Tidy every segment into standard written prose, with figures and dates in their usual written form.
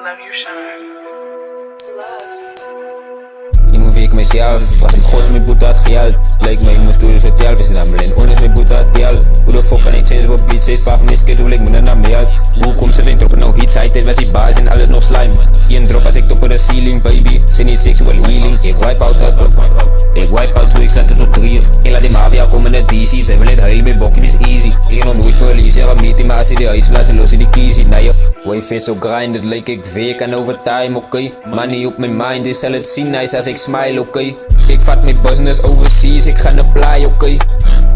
love your shine. Die movie ik mezelf, was ik God mijn boete had gejald. Lijkt mij moest doen voor tel, we zijn aan blind, ondanks mijn boete had tel. Hoe de fuck kan ik change wat beat, 6 paar van mis, hoe ik me naar mij uit. Hoe komt ze erin droppen nou hits, hij tijd was die baas en alles nog slime. Hier drop als ik top op de ceiling, baby, ze niet sexual healing. Ik wipe out dat, ik wipe out toen ik zat tot 3. Ik laat die mafia komen naar DC, zij wil het huilen met bokkie, is easy. Ik nog nooit verliezen, ja meeting, maar als je die huis laat, ze los in die kiezie. Nee joh, way fit so grind, het leek ik week en overtime, oké. Money op mijn mind, ik zal het zien, nice als ik smile, oké. Ik vat mijn business overseas, ik ga apply, oké.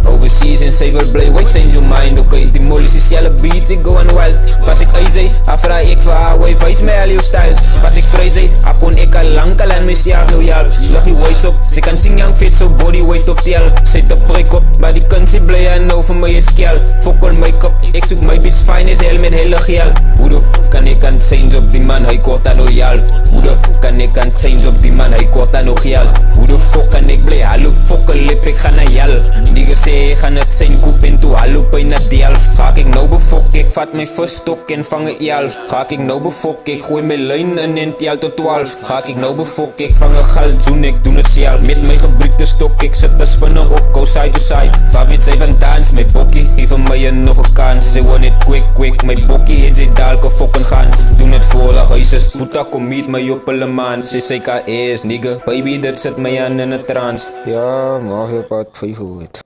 Overseas en zij wil blij, wait change your mind, oké. Die mollies is jelle beats, ik go on wild. Was ik easy, afvraag ik voor haar, way wijs mij al jouw styles. Was ik crazy, kon ik al lang al aan mezelf loyaal. Lag je weights op, ze kan zien young fit, so bodyweight op tel. Zet de prik op, maar die kunt ze blij en nou voor mij het skjal. Fuck all make-up, ik zoek mijn bitch fine is heel met hele geel. Hoe de fuck kan ik aan change op die man, hij kort aan loyaal. Hoe de fuck kan ik aan change op die man, hij kort aan loyaal. Hoe de fuck kan ik blij, hallo fuck lip, ik ga naar jal. Die gezegd gaan het zijn koep in toe, hallo bij naar die half. Ga ik nou befok, ik vat mijn first stok en vang het jalf. Ga ik nou befok, ik gooi mijn lijn in en tel tot 12. Ga ik nou befok, ik vang een galjoen, ik doe het zelf. Met mijn gebruikte stok, ik zet de spinnen op, go side to side. Waar weet zij van dans, mijn bokkie, geef mij nog een kans. Ze want it quick, mijn bokkie heeft ze dadelijk fucking gans. Doen het voor de huisjes, puta kom meet mij op hele maand. Ze zei KS, nigga, baby dit zet mij aan in een trance. Ja, maar veel pad 5 uur.